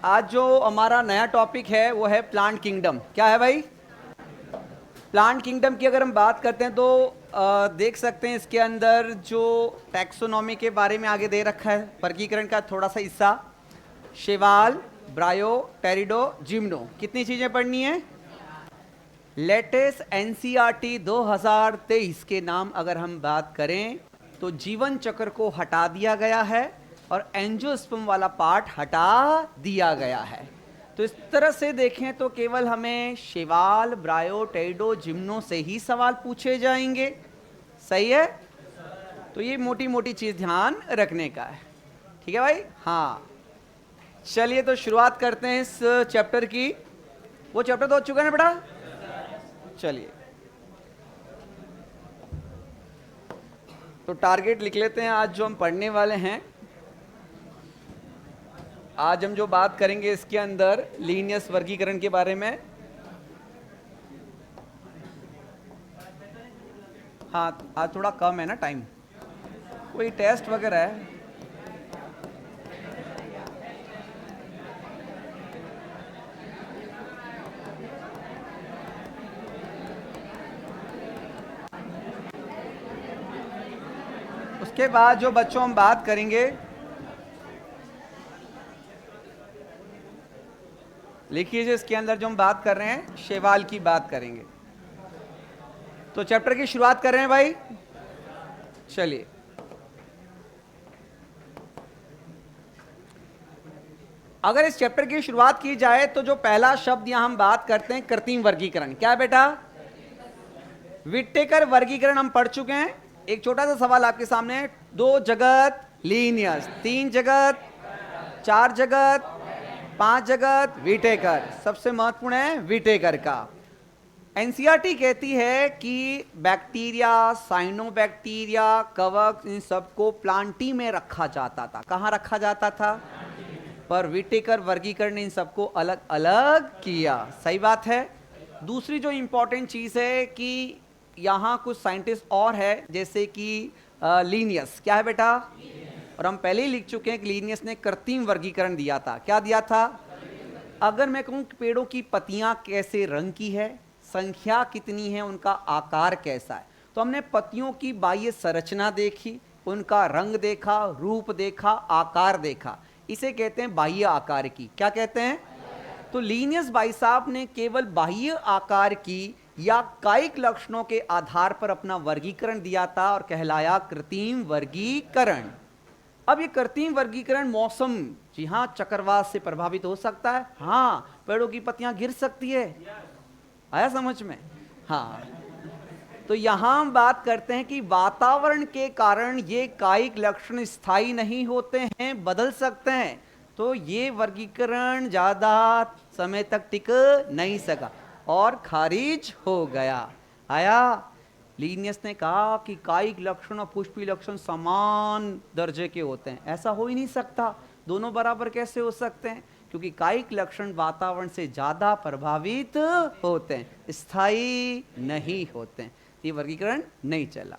आज जो हमारा नया टॉपिक है वो है प्लांट किंगडम। क्या है भाई? प्लांट किंगडम की अगर हम बात करते हैं तो देख सकते हैं इसके अंदर जो टैक्सोनॉमी के बारे में आगे दे रखा है, वर्गीकरण का थोड़ा सा हिस्सा। शेवाल, ब्रायो, टेरिडो, जिम्नो, कितनी चीजें पढ़नी है? लेटेस्ट एनसीईआरटी 2023 के नाम अगर हम बात करें तो जीवन चक्र को हटा दिया गया है और एंजियोस्पर्म वाला पार्ट हटा दिया गया है। तो इस तरह से देखें तो केवल हमें शेवाल, ब्रायो, टेरिडो, जिम्नो से ही सवाल पूछे जाएंगे। सही है? तो ये मोटी मोटी चीज ध्यान रखने का है। ठीक है भाई? हाँ, चलिए तो शुरुआत करते हैं इस चैप्टर की। वो चैप्टर तो हो चुका है ना बेटा? चलिए तो टारगेट लिख लेते हैं आज जो हम पढ़ने वाले हैं। आज हम जो बात करेंगे इसके अंदर लीनियस वर्गीकरण के बारे में। हाँ, आज थोड़ा कम है ना टाइम, कोई टेस्ट वगैरह है। उसके बाद जो बच्चों हम बात करेंगे, लिखिए इसके अंदर जो हम बात कर रहे हैं शेवाल की बात करेंगे। तो चैप्टर की शुरुआत कर रहे हैं भाई। चलिए, अगर इस चैप्टर की शुरुआत की जाए तो जो पहला शब्द यहां हम बात करते हैं कृत्रिम वर्गीकरण। क्या है बेटा? विटेकर वर्गीकरण हम पढ़ चुके हैं। एक छोटा सा सवाल आपके सामने, 2 जगत लीनियस, 3 जगत, 4 जगत, 5 जगत विटेकर। सबसे महत्वपूर्ण है विटेकर का। एनसीईआरटी कहती है कि बैक्टीरिया, साइनोबैक्टीरिया, कवक, इन सबको प्लांटी में रखा जाता था। कहां रखा जाता था? पर विटेकर वर्गीकरण ने इन सबको अलग अलग किया। सही बात है। दूसरी जो इंपॉर्टेंट चीज है कि यहां कुछ साइंटिस्ट और है, जैसे कि लीनियस। क्या है बेटा? और हम पहले ही लिख चुके हैं कि लीनियस ने कृत्रिम वर्गीकरण दिया था। क्या दिया था? अगर मैं कहूं पेड़ों की पत्तियां कैसे रंग की है, संख्या कितनी है, उनका आकार कैसा है, तो हमने पत्तियों की बाह्य संरचना देखी, उनका रंग देखा, रूप देखा, आकार देखा। इसे कहते हैं बाह्य आकार की। क्या कहते हैं? तो लीनियस भाई साहब ने केवल बाह्य आकार की या कायिक लक्षणों के आधार पर अपना वर्गीकरण दिया था और कहलाया कृत्रिम वर्गीकरण। अब ये कृत्रिम वर्गीकरण मौसम, जी हाँ, चक्रवात से प्रभावित हो सकता है। हाँ, पेड़ों की पत्तियां गिर सकती है। आया समझ में? हाँ, तो यहां हम बात करते हैं कि वातावरण के कारण ये कायिक लक्षण स्थायी नहीं होते हैं, बदल सकते हैं। तो ये वर्गीकरण ज्यादा समय तक टिक नहीं सका और खारिज हो गया। आया? लीनियस ने कहा कि कायिक लक्षण और पुष्पी लक्षण समान दर्जे के होते हैं। ऐसा हो ही नहीं सकता, दोनों बराबर कैसे हो सकते हैं? क्योंकि कायिक लक्षण वातावरण से ज्यादा प्रभावित होते हैं, स्थायी नहीं होते हैं। ये वर्गीकरण नहीं चला।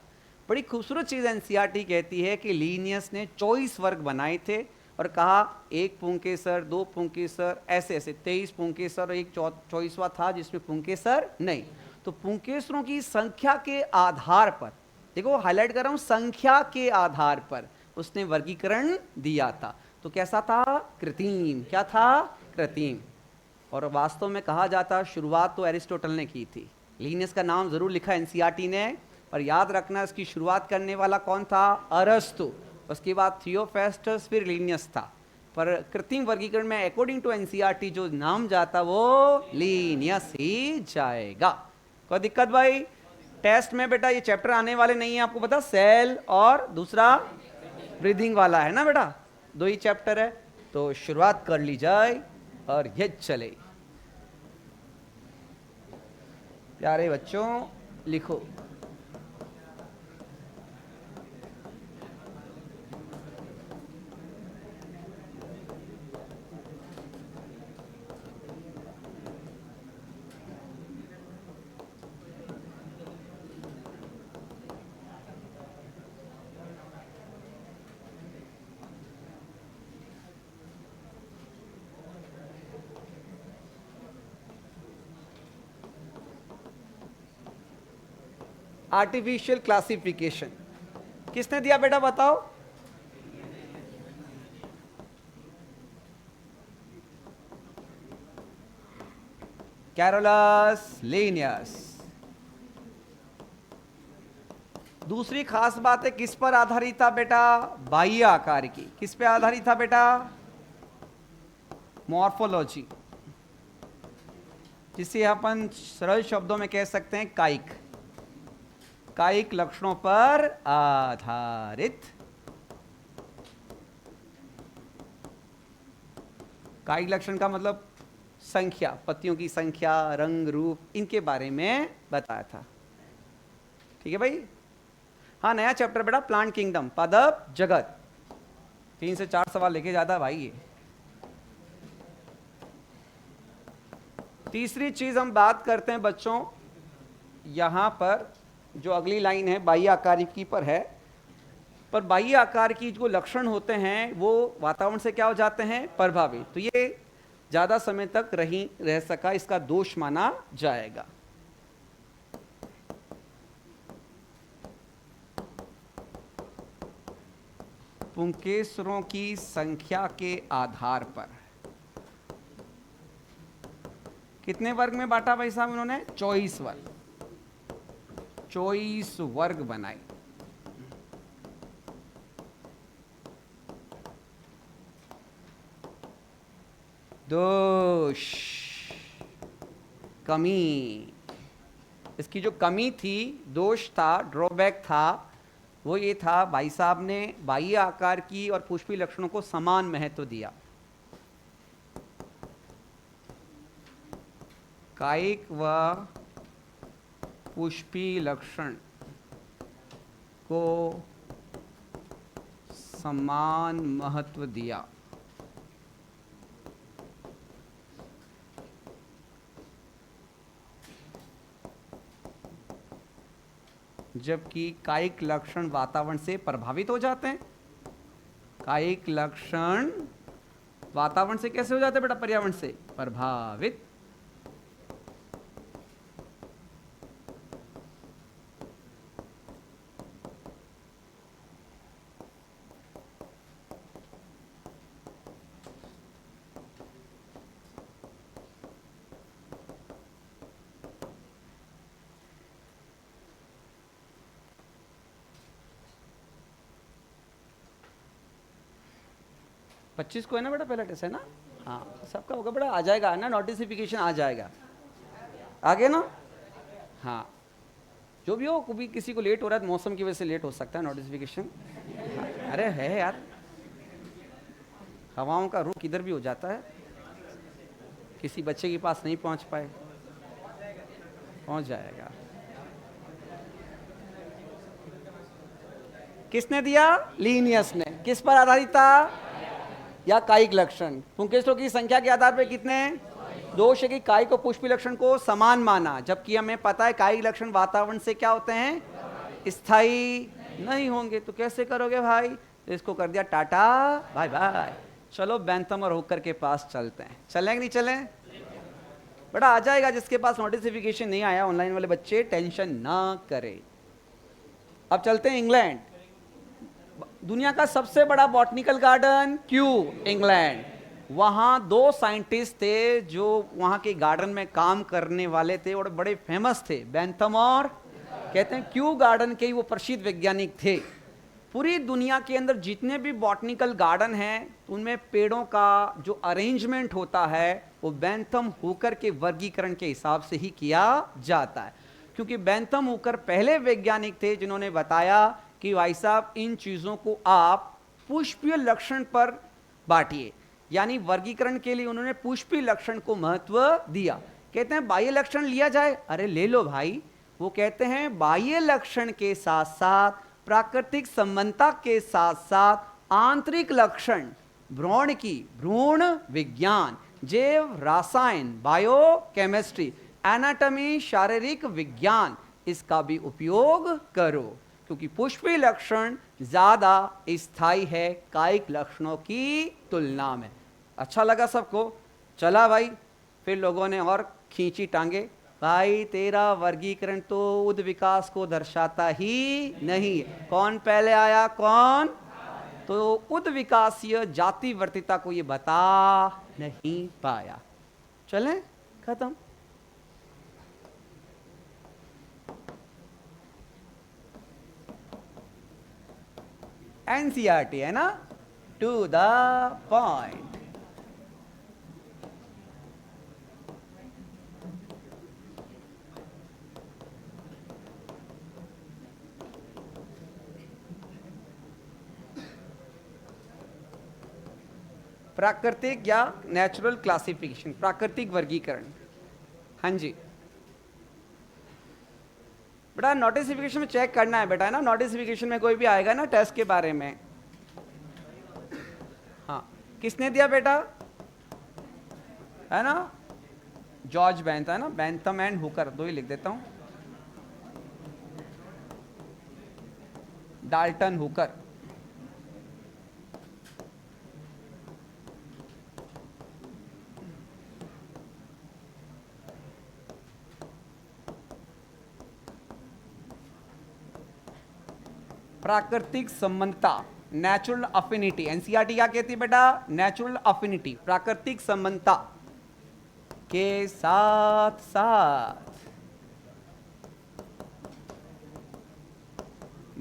बड़ी खूबसूरत चीज एनसीईआरटी कहती है कि लीनियस ने 24 वर्ग बनाए थे और कहा 1 पुंकेसर, 2 पुंकेसर, ऐसे ऐसे 23 पुंकेसर और एक 24वां था जिसमें पुंकेसर नहीं। तो पुंकेसरों की संख्या के आधार पर, देखो हाईलाइट कर रहा हूं, संख्या के आधार पर उसने वर्गीकरण दिया था। तो कैसा था? कृत्रिम। क्या था? कृत्रिम। और वास्तव में कहा जाता शुरुआत तो एरिस्टोटल ने की थी। लीनियस का नाम जरूर लिखा एनसीईआरटी ने, पर याद रखना इसकी शुरुआत करने वाला कौन था? अरस्तु। उसके बाद थियोफेस्टस, फिर लीनियस था। पर कृत्रिम वर्गीकरण में अकॉर्डिंग टू एनसीईआरटी जो नाम जाता वो लीनियस ही जाएगा। कोई दिक्कत भाई? टेस्ट में बेटा ये चैप्टर आने वाले नहीं है, आपको पता, सेल और दूसरा ब्रीदिंग वाला है ना बेटा, 2 ही चैप्टर है। तो शुरुआत कर ली जाए और ये चले। प्यारे बच्चों, लिखो। आर्टिफिशियल क्लासिफिकेशन किसने दिया बेटा बताओ? Carolus Linnaeus. दूसरी खास बात है किस पर आधारित था बेटा? बाह्य आकार की। किस पे आधारित था बेटा? मॉर्फोलॉजी, जिसे अपन सरल शब्दों में कह सकते हैं कायिक। कायिक लक्षणों पर आधारित। कायिक लक्षण का मतलब संख्या, पत्तियों की संख्या, रंग, रूप, इनके बारे में बताया था। ठीक है भाई। हाँ, नया चैप्टर बेटा प्लांट किंगडम, पादप जगत। 3 से 4 सवाल लेके जाता है भाई ये। तीसरी चीज हम बात करते हैं बच्चों, यहां पर जो अगली लाइन है बाह्य आकारिकी पर है, पर बाह्य आकार की जो लक्षण होते हैं वो वातावरण से क्या हो जाते हैं? प्रभावित। तो ये ज्यादा समय तक रह सका, इसका दोष माना जाएगा। पुंकेसरों की संख्या के आधार पर कितने वर्ग में बांटा भाई साहब इन्होंने? 24 वर्ग। 24 वर्ग बनाए। दोष, कमी। इसकी जो कमी थी, दोष था, ड्रॉबैक था, वो ये था भाई साहब ने बाह्य आकार की और पुष्पी लक्षणों को समान महत्व दिया। कायिक व पुष्पी लक्षण को समान महत्व दिया। जबकि कायिक लक्षण वातावरण से प्रभावित हो जाते हैं। कायिक लक्षण वातावरण से कैसे हो जाते हैं बेटा? पर्यावरण से प्रभावित। पच्चीस को है ना बेटा पहला टेस्ट, है ना? हाँ, सबका होगा बेटा, आ जाएगा ना, नोटिफिकेशन आ जाएगा। आगे ना? हाँ, जो भी हो, कभी किसी को लेट हो रहा है, मौसम की वजह से लेट हो सकता है नोटिफिकेशन। अरे है यार, हवाओं का रुख इधर भी हो जाता है, किसी बच्चे के पास नहीं पहुंच पाए, पहुंच जाएगा। किसने दिया? लीनियस ने। किस पर आधारित था? या कायिक लक्षण। पुंकेसरों की संख्या के आधार पर कितने? दोष है कि कायिक और पुष्पी लक्षण को समान माना, जबकि हमें पता है कायिक लक्षण वातावरण से क्या होते हैं? स्थायी नहीं होंगे। तो कैसे करोगे भाई? तो इसको कर दिया टाटा बाय बाय। चलो बैंथम और होकर के पास चलते हैं। चलें कि नहीं चलें? बेटा आ जाएगा, जिसके पास नोटिफिकेशन नहीं आया, ऑनलाइन वाले बच्चे टेंशन ना करें। अब चलते हैं इंग्लैंड। दुनिया का सबसे बड़ा बॉटनिकल गार्डन क्यों? इंग्लैंड। वहाँ 2 साइंटिस्ट थे जो वहाँ के गार्डन में काम करने वाले थे और बड़े फेमस थे, बैंथम और कहते हैं क्यू गार्डन के वो प्रसिद्ध वैज्ञानिक थे। पूरी दुनिया के अंदर जितने भी बॉटनिकल गार्डन हैं उनमें पेड़ों का जो अरेंजमेंट होता है वो बैंथम हुकर के वर्गीकरण के हिसाब से ही किया जाता है, क्योंकि बैंथम हुकर पहले वैज्ञानिक थे जिन्होंने बताया कि भाई साहब इन चीज़ों को आप पुष्पीय लक्षण पर बांटिए, यानी वर्गीकरण के लिए उन्होंने पुष्पीय लक्षण को महत्व दिया। कहते हैं बाह्य लक्षण लिया जाए, अरे ले लो भाई। वो कहते हैं बाह्य लक्षण के साथ साथ प्राकृतिक संबंधता के साथ साथ आंतरिक लक्षण, भ्रूण की भ्रूण विज्ञान, जैव रसायन, बायोकेमिस्ट्री, एनाटॉमी, शारीरिक विज्ञान, इसका भी उपयोग करो, क्योंकि पुष्पीय लक्षण ज्यादा स्थायी है कायिक लक्षणों की तुलना में। अच्छा लगा सबको? चला भाई, फिर लोगों ने और खींची टांगे, भाई तेरा वर्गीकरण तो उद्विकास को दर्शाता ही नहीं। कौन पहले आया, कौन? तो उद्विकासीय जाति वर्तिता को ये बता नहीं पाया। चलें, खत्म। एनसीईआरटी है ना, टू द पॉइंट। प्राकृतिक या नेचुरल क्लासिफिकेशन, प्राकृतिक वर्गीकरण। हाँ जी बेटा, नोटिफिकेशन में चेक करना है बेटा, है ना। नोटिफिकेशन में कोई भी आएगा ना टेस्ट के बारे में। हाँ, किसने दिया बेटा, है ना, जॉर्ज बेंथ, है ना, बेंथम एंड हुकर, दो ही लिख देता हूं, डाल्टन हुकर। प्राकृतिक संबंधता, नेचुरल अफिनिटी। एनसीईआरटी क्या कहती है बेटा, नेचुरल अफिनिटी, प्राकृतिक संबंधता के साथ साथ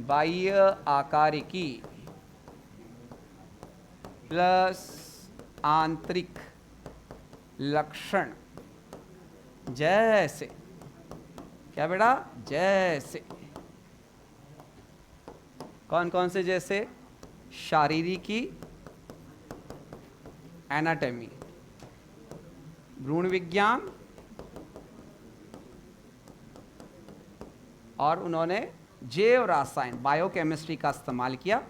बाह्य आकारिकी प्लस आंतरिक लक्षण, जैसे क्या बेटा, जैसे कौन कौन से, जैसे शारीरिकी, एनाटॉमी, भ्रूण विज्ञान, और उन्होंने जैव रसायन, बायोकेमिस्ट्री का इस्तेमाल किया।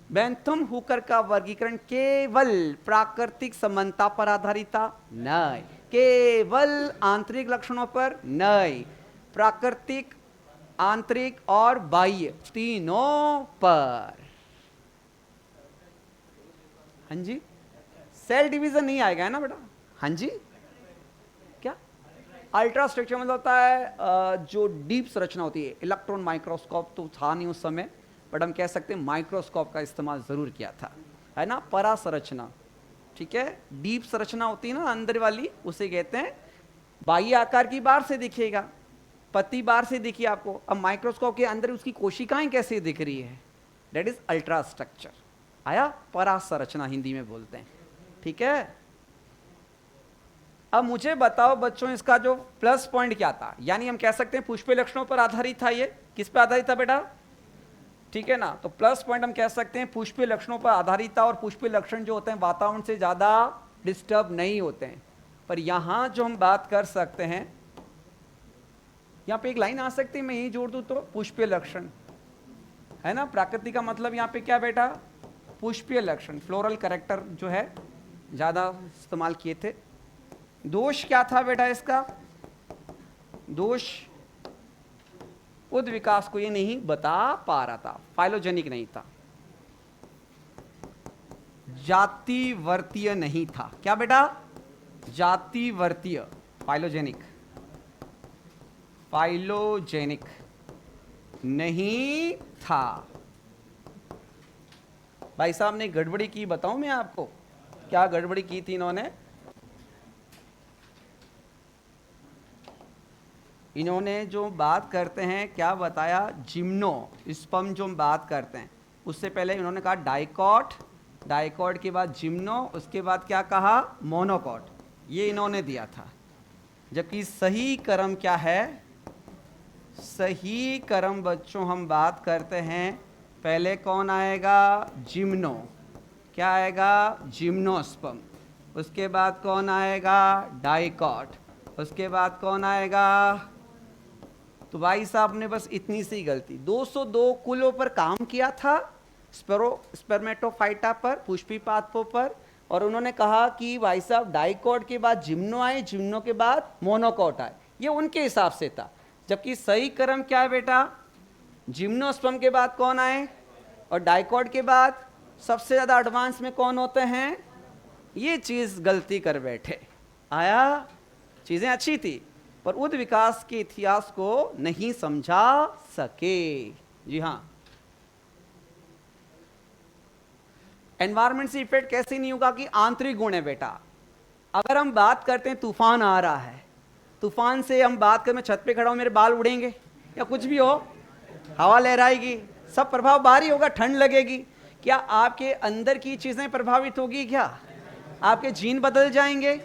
बेंथम हुकर का वर्गीकरण केवल प्राकृतिक समानता पर आधारित था? नहीं। केवल आंतरिक लक्षणों पर? नहीं। प्राकृतिक, आंतरिक और बाह्य तीनों पर। हाँ जी, सेल डिवीजन नहीं आएगा, है ना बेटा? हाँ जी, क्या अल्ट्रा स्ट्रक्चर मतलब होता है जो डीप संरचना होती है। इलेक्ट्रॉन माइक्रोस्कोप तो था नहीं उस समय, बट हम कह सकते हैं माइक्रोस्कोप का इस्तेमाल जरूर किया था, है ना। परा संरचना, ठीक है, डीप संरचना होती है ना अंदर वाली, उसे कहते हैं। बाह्य आकार की बाहर से दिखेगा, पत्ती बाहर से दिखी आपको, अब माइक्रोस्कोप के अंदर उसकी कोशिकाएं कैसे दिख रही है, दैट इज अल्ट्रा स्ट्रक्चर। आया, परा संरचना हिंदी में बोलते हैं, ठीक है। अब मुझे बताओ बच्चों, इसका जो प्लस पॉइंट क्या था, यानी हम कह सकते हैं पुष्पीय लक्षणों पर आधारित था। ये किस पर आधारित था बेटा, ठीक है ना। तो प्लस पॉइंट हम कह सकते हैं पुष्पीय लक्षणों पर आधारित था, और पुष्पीय लक्षण जो होते हैं वातावरण से ज्यादा डिस्टर्ब नहीं होते हैं। पर यहां जो हम बात कर सकते हैं, यहां पे एक लाइन आ सकती है, मैं यही जोड़ दूं तो पुष्पीय लक्षण, है ना। प्राकृतिक का मतलब यहां पे क्या बेटा, पुष्पीय लक्षण, फ्लोरल कैरेक्टर जो है ज्यादा इस्तेमाल किए थे। दोष क्या था बेटा इसका, दोष उद विकास को ये नहीं बता पा रहा था, फाइलोजेनिक नहीं था, जातिवर्तीय नहीं था। क्या बेटा, जातिवर्तीय, फाइलोजेनिक, फाइलोजेनिक नहीं था। भाई साहब ने गड़बड़ी की, बताऊं मैं आपको क्या गड़बड़ी की थी इन्होंने। इन्होंने जो बात करते हैं, क्या बताया, जिम्नो स्पर्म जो हम बात करते हैं, उससे पहले इन्होंने कहा डाइकॉट, डाइकॉट के बाद जिम्नो, उसके बाद क्या कहा, मोनोकॉट, ये इन्होंने दिया था। जबकि सही क्रम क्या है, सही क्रम बच्चों हम बात करते हैं, पहले कौन आएगा, जिम्नो, क्या आएगा, जिम्नोस्पर्म, उसके बाद कौन आएगा, डाइकॉट, उसके बाद कौन आएगा। तो भाई साहब ने बस इतनी सी गलती, 202 कुलों पर काम किया था, स्पर्मेटोफाइटा पर, पुष्पी पादपों पर, और उन्होंने कहा कि भाई साहब डाइकॉट के बाद जिम्नो आए, जिम्नो के बाद मोनोकॉट आए, ये उनके हिसाब से था। जबकि सही क्रम क्या है बेटा, जिम्नोस्पर्म के बाद कौन आए और डाइकॉट के बाद सबसे ज्यादा एडवांस में कौन होते हैं। ये चीज गलती कर बैठे। आया, चीजें अच्छी थी पर उद विकास के इतिहास को नहीं समझा सके। जी हाँ, एनवायरमेंट से इफेक्ट कैसे नहीं होगा कि आंतरिक गुण है बेटा। अगर हम बात करते हैं तूफान आ रहा है, तूफान से हम बात करें, मैं छत पे खड़ा हूं, मेरे बाल उड़ेंगे या कुछ भी हो, हवा लहराएगी, सब प्रभाव बाहरी होगा, ठंड लगेगी। क्या आपके अंदर की चीजें प्रभावित होगी? क्या आपके जीन बदल जाएंगे,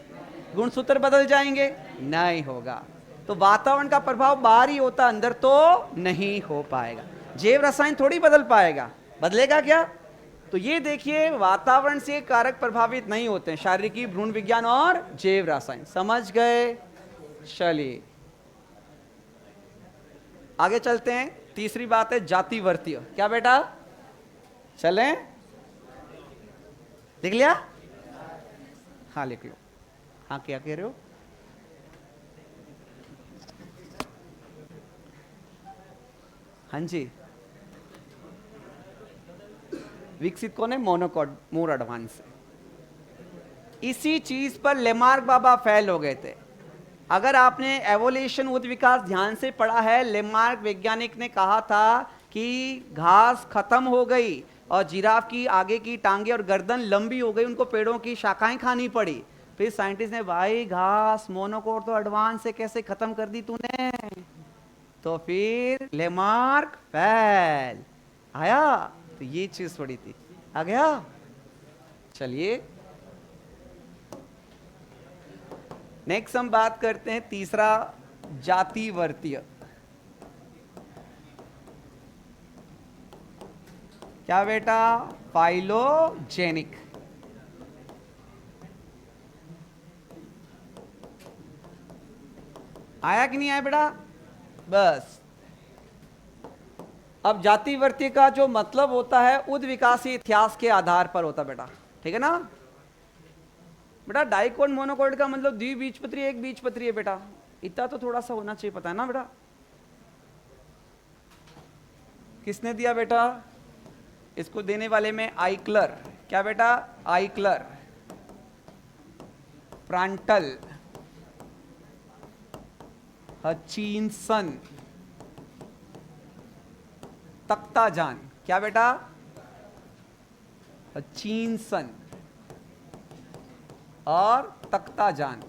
गुणसूत्र बदल जाएंगे? नहीं होगा। तो वातावरण का प्रभाव बाहरी होता, अंदर तो नहीं हो पाएगा। जैव रसायन थोड़ी बदल पाएगा, बदलेगा क्या? तो ये देखिए, वातावरण से कारक प्रभावित नहीं होते हैं, शारीरिकी, भ्रूण विज्ञान और जैव रसायन। समझ गए? चलिए आगे चलते हैं। तीसरी बात है जातिवर्तीय। क्या बेटा, चलें? लिख लिया? हाँ लिख लो। हाँ क्या कह रहे हो? हाँ जी, विकसित कौन है? Monocot, more advance. इसी चीज पर लेमार्क बाबा फेल हो गए थे। अगर आपने एवोल्यूशन उद विकास ध्यान से पढ़ा है, लेमार्क वैज्ञानिक ने कहा था कि घास खत्म हो गई और जिराफ की आगे की टांगे और गर्दन लंबी हो गई, उनको पेड़ों की शाखाएं खानी पड़ी। फिर साइंटिस्ट ने, भाई घास मोनोकोट तो एडवांस से कैसे खत्म कर दी तूने? तो फिर लेमार्क फेल। आया? तो ये चीज थोड़ी थी। आ गया? चलिए नेक्स्ट हम बात करते हैं तीसरा, जातिवर्तीय। क्या बेटा? फाइलोजेनिक। आया कि नहीं आया बेटा? बस अब जातिवर्तीय का जो मतलब होता है उद विकासी इतिहास के आधार पर होता बेटा, ठीक है ना बेटा? डाइकोट मोनोकोट का मतलब द्विबीजपत्री, एक बीजपत्री है बेटा। इतना तो थोड़ा सा होना चाहिए, पता है ना बेटा? किसने दिया बेटा? इसको देने वाले में आइक्लर। क्या बेटा? आइक्लर, प्रांटल, हचिनसन, तख्ताजान। क्या बेटा? हचिनसन और तख्ताजान,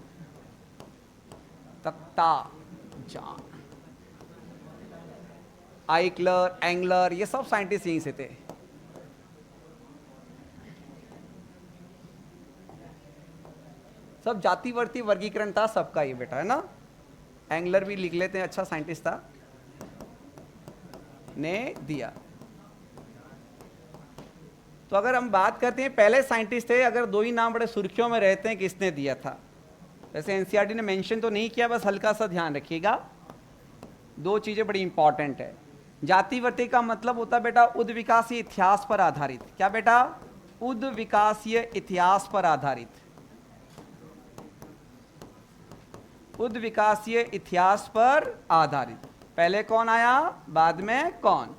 तख्ताजान, आइक्लर, एंगलर, ये सब साइंटिस्ट यहीं से थे। सब जातिवर्ती वर्गीकरण था सबका ये बेटा, है ना? एंगलर भी लिख लेते हैं, अच्छा साइंटिस्ट था, ने दिया। तो अगर हम बात करते हैं पहले साइंटिस्ट थे, अगर दो ही नाम बड़े सुर्खियों में रहते हैं किसने दिया था, वैसे एनसीईआरटी ने मेंशन तो नहीं किया, बस हल्का सा ध्यान रखिएगा। दो चीजें बड़ी इंपॉर्टेंट है। जातिवर्ती का मतलब होता है बेटा उद विकासीय इतिहास पर आधारित। क्या बेटा? उद विकासीय इतिहास पर आधारित, उद विकासीय इतिहास पर आधारित। पहले कौन आया, बाद में कौन?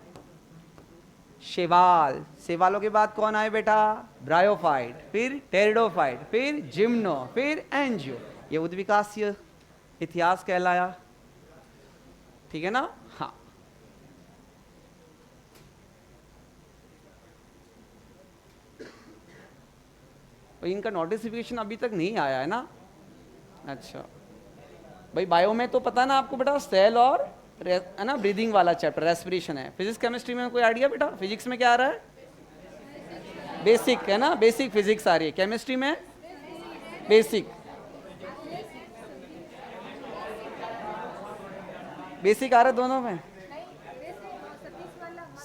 शेवाल। शेवालों के बाद कौन आए बेटा? ब्रायोफाइट, फिर टेरिडोफाइट, फिर जिम्नो, फिर एंजियो। ये उद विकासीय इतिहास कहलाया, ठीक है ना? हाँ। तो इनका नोटिफिकेशन अभी तक नहीं आया है ना? अच्छा भाई, बायो में तो पता ना आपको बेटा, सेल और है ना, ब्रीदिंग वाला चैप्टर, रेस्पिरेशन है। फिजिक्स केमिस्ट्री में कोई आइडिया बेटा? फिजिक्स में क्या आ रहा है? बेसिक है ना, बेसिक फिजिक्स आ रही है। केमिस्ट्री में बेसिक, बेसिक आ रहा है दोनों में।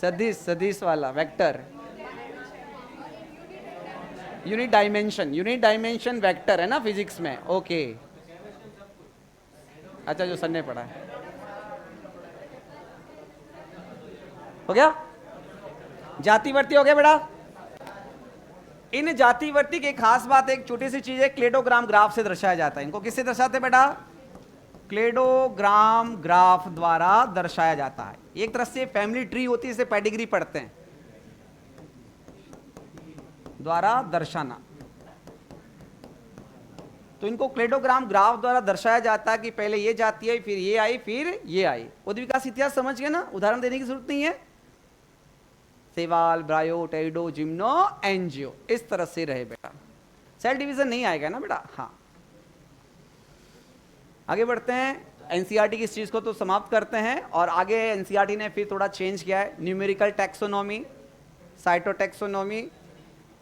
सदिश, सदिश वाला, vector, unit dimension, unit dimension vector है ना फिजिक्स में। ओके, अच्छा जो सर ने पढ़ा है, हो गया? जातिवर्ती हो गया बेटा। इन जातिवर्ती की खास बात, एक छोटी सी चीज है, क्लेडोग्राम ग्राफ से दर्शाया जाता है। इनको किससे दर्शाते बेटा? क्लेडोग्राम ग्राफ द्वारा दर्शाया जाता है। एक तरह से फैमिली ट्री होती है, इसे पेडिग्री पढ़ते हैं, द्वारा दर्शाना। तो इनको क्लेडोग्राम ग्राफ द्वारा दर्शाया जाता है कि पहले ये जाती आई, फिर ये आई, फिर ये आई। उद्भिद विकास इतिहास समझ गए ना, उदाहरण देने की जरूरत नहीं है। सेवाल, ब्रायो, टेरिडो, जिम्नो, एंजियो, इस तरह से रहे बेटा। सेल डिवीजन नहीं आएगा ना बेटा। हाँ, आगे बढ़ते हैं। एनसीईआरटी की इस चीज को तो समाप्त करते हैं और आगे एनसीईआरटी ने फिर थोड़ा चेंज किया है, न्यूमेरिकल टैक्सोनॉमी, साइटोटैक्सोनॉमी,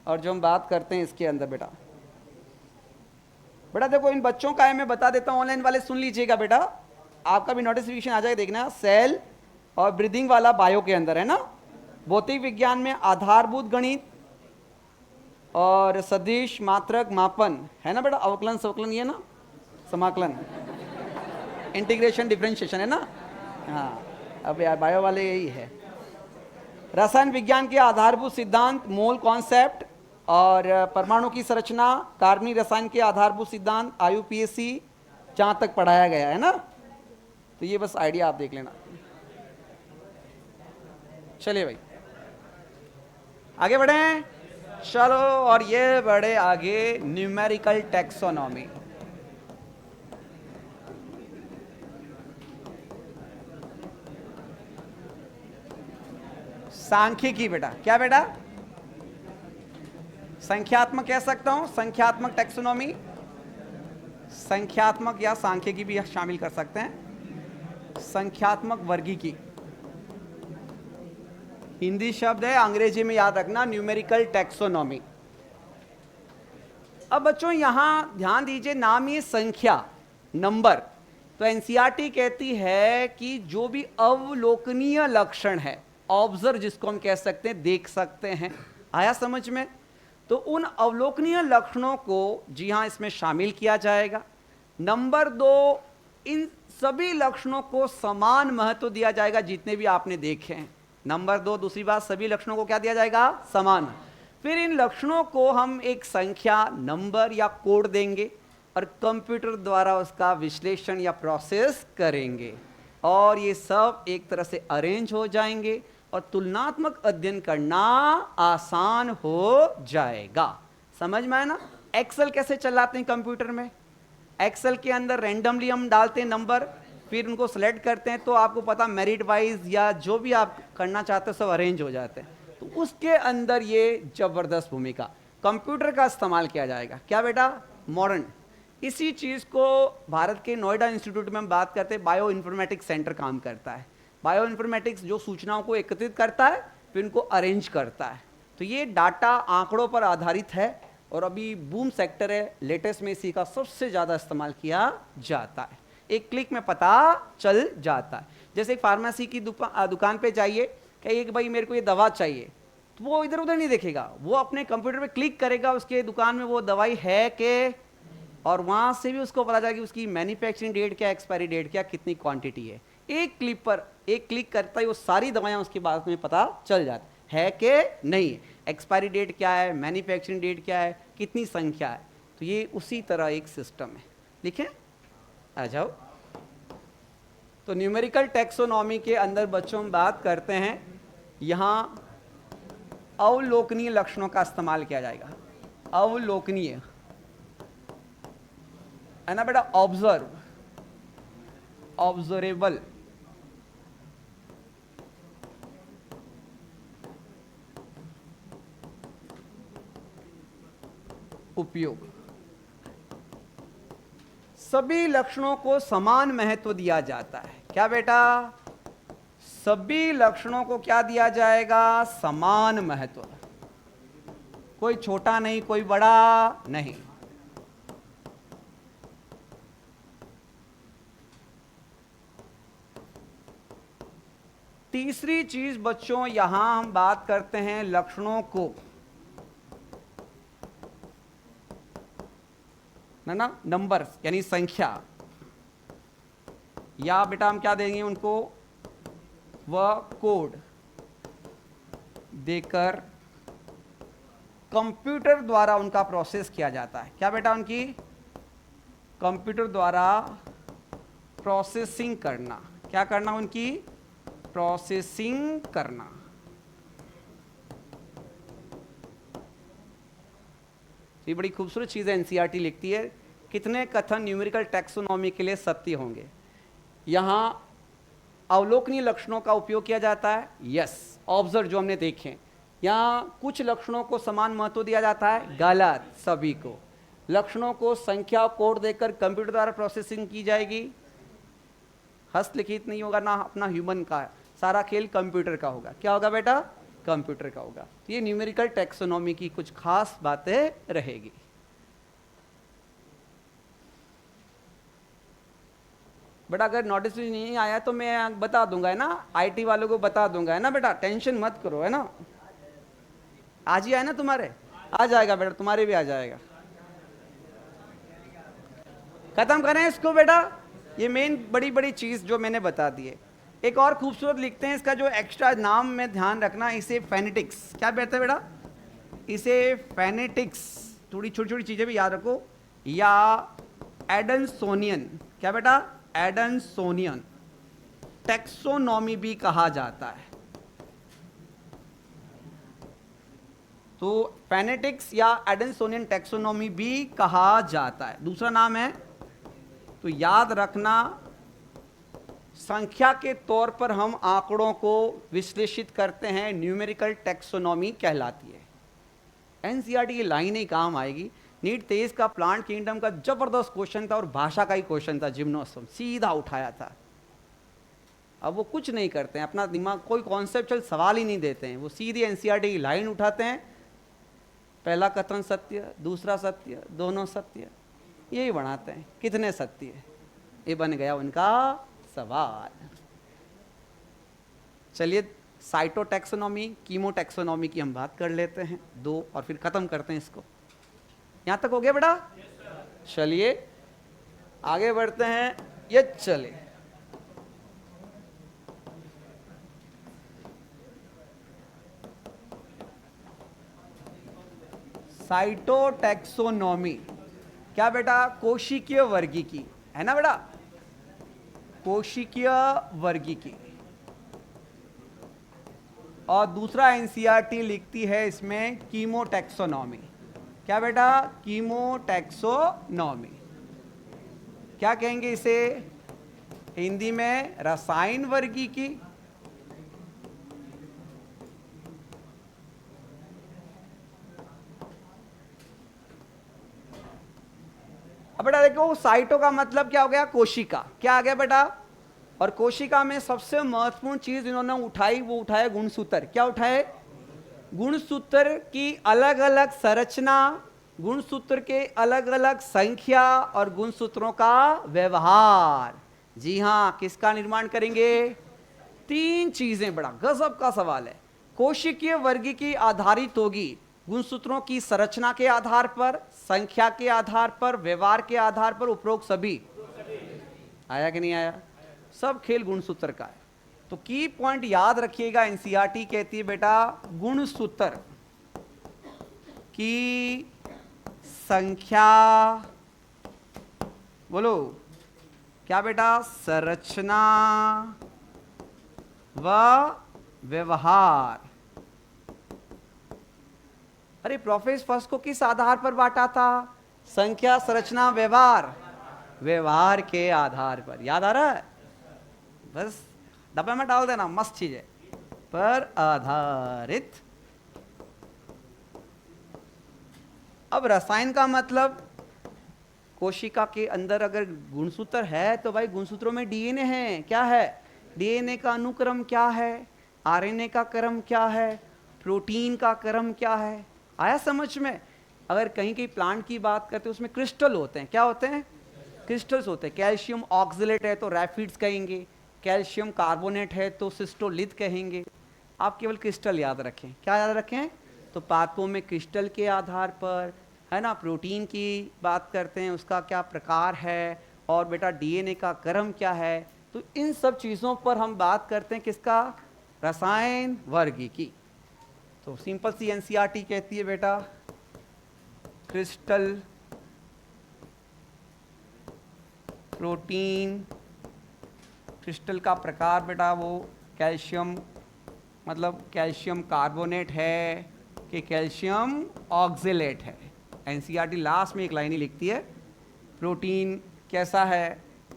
और जो हम बात करते हैं इसके अंदर बेटा देखो इन बच्चों का है, मैं बता देता हूं, ऑनलाइन वाले सुन लीजिएगा बेटा, आपका भी नोटिफिकेशन आ जाएगा, देखना। सेल और ब्रीदिंग वाला बायो के अंदर है ना। भौतिक विज्ञान में आधारभूत गणित और सदिश, मात्रक, मापन है ना बेटा। अवकलन, स्वकलन, ये ना, समाकलन, इंटीग्रेशन, डिफरेंशिएशन है ना। हाँ, अब यार बायो वाले यही है। रसायन विज्ञान के आधारभूत सिद्धांत, मोल कॉन्सेप्ट और परमाणु की संरचना, कार्बनिक रसायन के आधारभूत सिद्धांत, आईयूपीएसी जहां तक पढ़ाया गया है ना। तो ये बस आइडिया आप देख लेना। चलिए भाई आगे बढ़े, चलो। और ये बढ़े आगे, न्यूमेरिकल टैक्सोनॉमी। सांख्यिकी बेटा, क्या बेटा? संख्यात्मक कह सकता हूं, संख्यात्मक टैक्सोनॉमी, संख्यात्मक या सांख्यिकी भी शामिल कर सकते हैं। संख्यात्मक वर्गीकी हिंदी शब्द है, अंग्रेजी में याद रखना न्यूमेरिकल टैक्सोनॉमी। अब बच्चों यहां ध्यान दीजिए, नाम ही संख्या, नंबर। तो एनसीईआरटी कहती है कि जो भी अवलोकनीय लक्षण है, ऑब्जर्व जिसको हम कह सकते हैं, देख सकते हैं, आया समझ में? तो उन अवलोकनीय लक्षणों को जी हाँ इसमें शामिल किया जाएगा। नंबर 2, इन सभी लक्षणों को समान महत्व दिया जाएगा जितने भी आपने देखे हैं। नंबर 2, दूसरी बात, सभी लक्षणों को क्या दिया जाएगा? समान। फिर इन लक्षणों को हम एक संख्या, नंबर या कोड देंगे और कंप्यूटर द्वारा उसका विश्लेषण या प्रोसेस करेंगे और ये सब एक तरह से अरेंज हो जाएंगे और तुलनात्मक अध्ययन करना आसान हो जाएगा। समझ में आया ना? एक्सेल कैसे चलाते हैं कंप्यूटर में? एक्सेल के अंदर रैंडमली हम डालते हैं नंबर, फिर उनको सेलेक्ट करते हैं, तो आपको पता मेरिट वाइज या जो भी आप करना चाहते हो सब अरेंज हो जाते हैं। तो उसके अंदर ये जबरदस्त भूमिका कंप्यूटर का इस्तेमाल किया जाएगा। क्या बेटा? मॉडर्न। इसी चीज को भारत के नोएडा इंस्टीट्यूट में हम बात करते हैं, बायो इन्फॉर्मेटिक्स सेंटर काम करता है। बायो इन्फॉर्मेटिक्स जो सूचनाओं को एकत्रित करता है फिर उनको अरेंज करता है। तो ये डाटा आंकड़ों पर आधारित है और अभी बूम सेक्टर है, लेटेस्ट में इसी का सबसे ज़्यादा इस्तेमाल किया जाता है। एक क्लिक में पता चल जाता है। जैसे एक फार्मेसी की दुकान पे जाइए, कहिए कि भाई मेरे को ये दवा चाहिए, तो वो इधर उधर नहीं देखेगा, वो अपने कंप्यूटर पे क्लिक करेगा उसके दुकान में वो दवाई है कि, और वहाँ से भी उसको पता चलेगा कि उसकी मैन्युफैक्चरिंग डेट क्या, एक्सपायरी डेट क्या, कितनी क्वांटिटी है। एक क्लिक पर, एक क्लिक करता ही वो सारी दवाइयाँ उसके बाद में पता चल जाती है कि नहीं, एक्सपायरी डेट क्या है, मैन्युफैक्चरिंग डेट क्या है, कितनी संख्या है। तो ये उसी तरह एक सिस्टम है। लिखें, आ जाओ। तो न्यूमेरिकल टैक्सोनॉमी के अंदर बच्चों हम बात करते हैं, यहाँ अवलोकनीय लक्षणों का इस्तेमाल किया जाएगा। अवलोकनीय है ना बेटा? ऑब्जर्व, ऑब्जर्वेबल, उपयोग। सभी लक्षणों को समान महत्व दिया जाता है। क्या बेटा? सभी लक्षणों को क्या दिया जाएगा? समान महत्व। कोई छोटा नहीं, कोई बड़ा नहीं। तीसरी चीज बच्चों, यहां हम बात करते हैं लक्षणों को ना नंबर्स यानी संख्या, या बेटा हम क्या देंगे उनको? वह कोड देकर कंप्यूटर द्वारा उनका प्रोसेस किया जाता है। क्या बेटा? उनकी कंप्यूटर द्वारा प्रोसेसिंग करना। क्या करना? उनकी प्रोसेसिंग करना। ये बड़ी खूबसूरत चीज़ है, एनसीईआरटी लिखती है। कितने कथन न्यूमेरिकल टैक्सोनॉमी के लिए सत्य होंगे? यहाँ अवलोकनीय लक्षणों का उपयोग किया जाता है, यस। ऑब्जर्व जो हमने देखे, यहाँ कुछ लक्षणों को समान महत्व दिया जाता है, गलत। सभी को लक्षणों को संख्या कोड देकर कंप्यूटर द्वारा प्रोसेसिंग की जाएगी, हस्तलिखित नहीं होगा ना, अपना ह्यूमन का है, सारा खेल कंप्यूटर का होगा। क्या होगा बेटा? कंप्यूटर का होगा। तो ये न्यूमेरिकल टैक्सोनॉमी की कुछ खास बातें रहेगी। बेटा अगर नोटिस नहीं आया तो मैं बता दूंगा, है ना, आईटी वालों को बता दूंगा, है ना बेटा, टेंशन मत करो, है ना। आज ही आया ना तुम्हारे? आ जाएगा बेटा, तुम्हारे भी आ जाएगा। खत्म करें इसको बेटा, ये मेन बड़ी बड़ी चीज जो मैंने बता दी है। एक और खूबसूरत लिखते हैं, इसका जो एक्स्ट्रा नाम में ध्यान रखना, इसे फेनेटिक्स। क्या कहते हैं बेटा? इसे फेनेटिक्स। थोड़ी छोटी छोटी चीजें भी याद रखो। या एडनसोनियन। क्या बेटा? एडनसोनियन टैक्सोनॉमी भी कहा जाता है। तो फेनेटिक्स या एडनसोनियन टैक्सोनॉमी भी कहा जाता है, दूसरा नाम है। तो याद रखना, संख्या के तौर पर हम आंकड़ों को विश्लेषित करते हैं, न्यूमेरिकल टैक्सोनॉमी कहलाती है। एनसीईआरटी की लाइन ही काम आएगी। नीट 23 का प्लांट किंगडम का जबरदस्त क्वेश्चन था और भाषा का ही क्वेश्चन था, जिम्नोस्पर्म सीधा उठाया था। अब वो कुछ नहीं करते हैं, अपना दिमाग, कोई कॉन्सेप्चुअल सवाल ही नहीं देते हैं, वो सीधी एनसीईआरटी की लाइन उठाते हैं। पहला कथन सत्य, दूसरा सत्य, दोनों सत्य, यही बनाते हैं। कितने सत्य? ये बन गया उनका सवाल। चलिए साइटोटैक्सोनॉमी, कीमोटैक्सोनॉमी की हम बात कर लेते हैं दो, और फिर खत्म करते हैं इसको। यहां तक हो गया बेटा? चलिए आगे बढ़ते हैं। ये चले साइटोटैक्सोनॉमी। क्या बेटा? कोशिकीय वर्गीकी, है ना बेटा, कोशिकीय वर्गीकी। और दूसरा एनसीईआरटी लिखती है इसमें कीमोटैक्सोनॉमी। क्या बेटा? कीमोटैक्सोनॉमी। क्या कहेंगे इसे हिंदी में? रसायन वर्गीकी। अब बेटा देखो, साइटो का मतलब क्या हो गया? कोशिका। क्या आ गया बेटा? और कोशिका में सबसे महत्वपूर्ण चीज इन्होंने उठाई, वो उठाए गुणसूत्र। क्या उठाए? गुणसूत्र की अलग अलग संरचना, गुणसूत्र के अलग अलग संख्या और गुणसूत्रों का व्यवहार। जी हां, किसका निर्माण करेंगे? तीन चीजें। बड़ा गजब का सवाल है। कोशिकीय वर्गीकी आधारित होगी गुणसूत्रों की संरचना के आधार पर, संख्या के आधार पर, व्यवहार के आधार पर, उपरोक्त सभी। आया कि नहीं आया? सब खेल गुणसूत्र का है। तो की पॉइंट याद रखिएगा, एनसीईआरटी कहती है बेटा, गुणसूत्र की संख्या, बोलो क्या बेटा? संरचना व व्यवहार। अरे प्रोफेसर फर्स्ट को किस आधार पर बांटा था? संख्या, संरचना, व्यवहार। व्यवहार के आधार पर। याद आ रहा है? बस डब्बे में डाल देना, मस्त चीज है। पर आधारित। अब रसायन का मतलब, कोशिका के अंदर अगर गुणसूत्र है तो भाई गुणसूत्रों में डीएनए है। क्या है? डीएनए का अनुक्रम क्या है, आरएनए का क्रम क्या है, प्रोटीन का क्रम क्या है। आया समझ में? अगर कहीं कहीं प्लांट की बात करते हैं उसमें क्रिस्टल होते हैं। क्या होते हैं? क्रिस्टल्स होते हैं। कैल्शियम ऑक्सलेट है तो रैफिड्स कहेंगे, कैल्शियम कार्बोनेट है तो सिस्टोलिथ कहेंगे। आप केवल क्रिस्टल याद रखें। क्या याद रखें? तो पादपों में क्रिस्टल के आधार पर, है ना, प्रोटीन की बात करते हैं, उसका क्या प्रकार है, और बेटा डीएनए का क्रम क्या है। तो इन सब चीज़ों पर हम बात करते हैं किसका? रसायन वर्गीकी। तो सिंपल सी एनसीईआरटी कहती है बेटा, क्रिस्टल, प्रोटीन, क्रिस्टल का प्रकार बेटा वो कैल्शियम मतलब कैल्शियम कार्बोनेट है कि कैल्शियम ऑक्जेलेट है। एनसीईआरटी लास्ट में एक लाइन ही लिखती है प्रोटीन कैसा है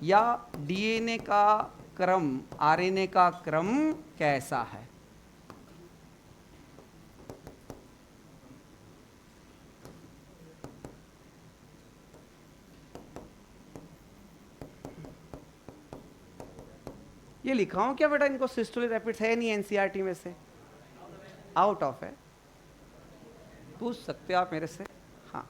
या डीएनए का क्रम आरएनए का क्रम कैसा है। ये लिखा हूं क्या बेटा इनको सिस्टोली रैपिड्स है नहीं एनसीईआरटी में से, आउट ऑफ है, पूछ सकते हो आप मेरे से। हाँ,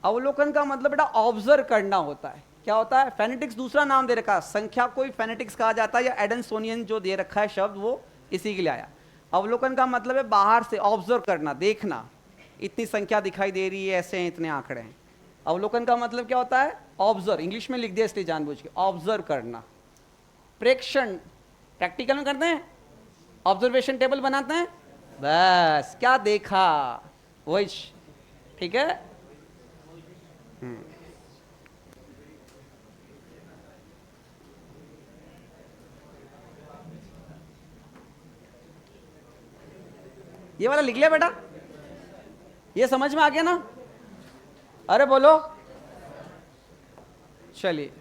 अवलोकन का मतलब बेटा ऑब्जर्व करना होता है। क्या होता है? फेनेटिक्स दूसरा नाम दे रखा है, संख्या को ही फेनेटिक्स कहा जाता है या एडेंसोनियन जो दे रखा है शब्द वो इसी के लिए आया। अवलोकन का मतलब है बाहर से ऑब्जर्व करना, देखना, इतनी संख्या दिखाई दे रही है, ऐसे हैं, इतने आंकड़े हैं। अवलोकन का मतलब क्या होता है? ऑब्जर्व, इंग्लिश में लिख दिया इसलिए जानबूझ के, ऑब्जर्व करना। प्रेक्षण प्रैक्टिकल में करते हैं, ऑब्जर्वेशन टेबल बनाते हैं, बस क्या देखा वही, ठीक है। ये वाला लिख लिया बेटा, ये समझ में आ गया ना? अरे बोलो, चलिए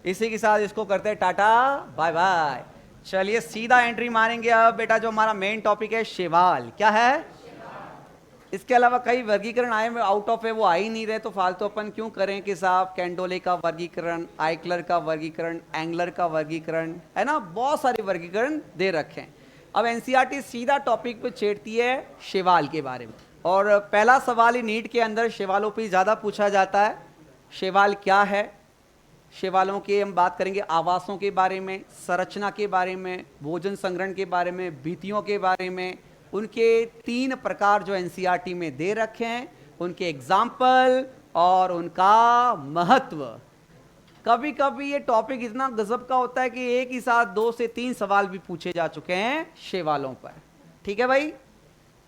इसी के साथ इसको करते हैं टाटा बाय बाय। चलिए सीधा एंट्री मारेंगे अब बेटा जो हमारा मेन टॉपिक है शैवाल। क्या है? इसके अलावा कई वर्गीकरण आए हुए आउट ऑफ है, वो आ ही नहीं रहे, तो फालतू अपन क्यों करें कि साहब कैंडोले का वर्गीकरण, आइकलर का वर्गीकरण, एंगलर का वर्गीकरण, है ना, बहुत सारे वर्गीकरण दे रखे हैं। अब एनसीईआरटी सीधा टॉपिक पे छेड़ती है शैवाल के बारे में, और पहला सवाल ही नीट के अंदर शैवालों पे ज़्यादा पूछा जाता है। शैवाल क्या है? शैवालों के हम बात करेंगे आवासों के बारे में, संरचना के बारे में, भोजन संग्रहण के बारे में, भित्तियों के बारे में, उनके 3 प्रकार जो एनसीईआरटी में दे रखे हैं, उनके एग्जाम्पल और उनका महत्व। कभी कभी ये टॉपिक इतना गजब का होता है कि एक ही साथ 2 से 3 सवाल भी पूछे जा चुके हैं शैवालों पर। ठीक है भाई,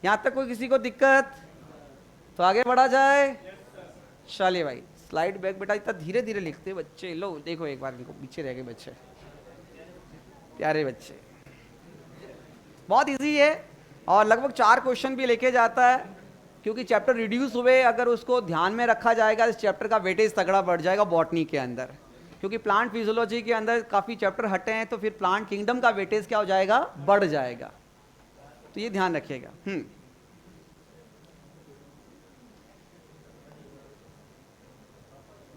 यहां तक कोई किसी को दिक्कत? तो आगे बढ़ा जाए। चलिए भाई स्लाइड बैक बेटा, इतना धीरे धीरे लिखते बच्चे, लो देखो एक बार इनको, पीछे रह गए बच्चे, प्यारे बच्चे। बहुत इजी है और लगभग 4 क्वेश्चन भी लेके जाता है, क्योंकि चैप्टर रिड्यूस हुए, अगर उसको ध्यान में रखा जाएगा इस चैप्टर का वेटेज तगड़ा बढ़ जाएगा बॉटनी के अंदर, क्योंकि प्लांट फिजियोलॉजी के अंदर काफ़ी चैप्टर हटे हैं, तो फिर प्लांट किंगडम का वेटेज क्या हो जाएगा? बढ़ जाएगा। तो ये ध्यान रखिएगा।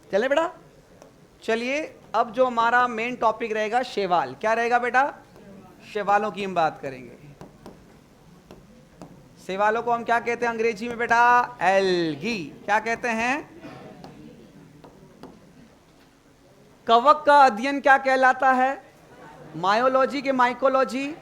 चले बेटा, चलिए अब जो हमारा मेन टॉपिक रहेगा शैवाल। क्या रहेगा बेटा? शैवालों की हम बात करेंगे। शैवालों को हम क्या कहते हैं अंग्रेजी में बेटा? एल्गी। क्या कहते हैं? कवक का अध्ययन क्या कहलाता है? मायोलॉजी के माइकोलॉजी?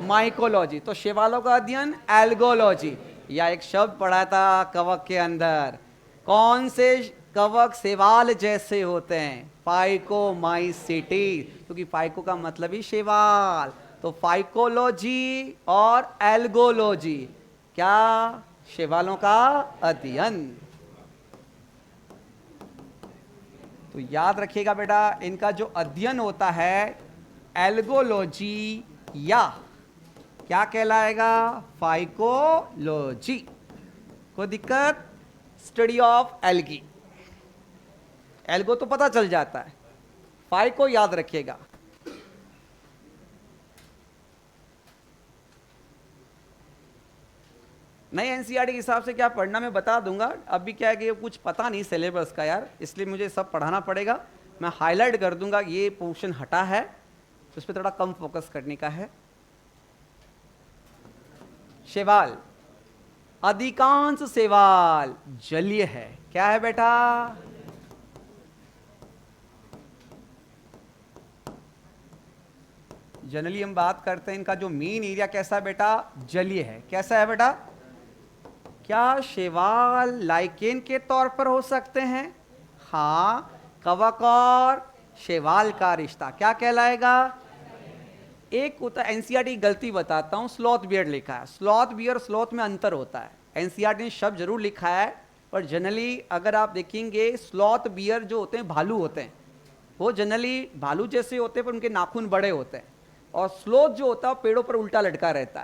माइकोलॉजी। तो शैवालों का अध्ययन एल्गोलॉजी। या एक शब्द पढ़ा था कवक के अंदर, कौन से कवक शैवाल जैसे होते हैं? फाइकोमाइसिटी, क्योंकि फाइको का मतलब ही शैवाल। तो फाइकोलॉजी और एल्गोलॉजी, क्या? शैवालों का अध्ययन। तो याद रखिएगा बेटा, इनका जो अध्ययन होता है एल्गोलॉजी या क्या कहलाएगा? फाइकोलॉजी। कोई दिक्कत? Study of algae. एल्गो तो पता चल जाता है, फाइको याद रखिएगा। नई एनसीईआरटी के हिसाब से क्या पढ़ना मैं बता दूंगा। अभी क्या है कि कुछ पता नहीं सिलेबस का यार, इसलिए मुझे सब पढ़ाना पड़ेगा। मैं हाईलाइट कर दूंगा ये पोर्शन हटा है, तो उस पर थोड़ा कम फोकस करने का है। शैवाल, अधिकांश शैवाल जलीय है। क्या है बेटा? जनरली हम बात करते हैं इनका जो मेन एरिया कैसा है बेटा? जलीय है। कैसा है बेटा? क्या शैवाल लाइकेन के तौर पर हो सकते हैं? हाँ, कवक और शैवाल का रिश्ता क्या कहलाएगा? एक होता है, एनसीईआरटी गलती बताता हूं, स्लॉथ बियर लिखा है। स्लॉथ बियर स्लॉथ में अंतर होता है। एनसीईआरटी ने शब्द जरूर लिखा है, पर जनरली अगर आप देखेंगे स्लॉथ बियर जो होते हैं भालू होते हैं, वो जनरली भालू जैसे होते हैं पर उनके नाखून बड़े होते हैं। और स्लोथ जो होता है पेड़ों पर उल्टा लटका रहता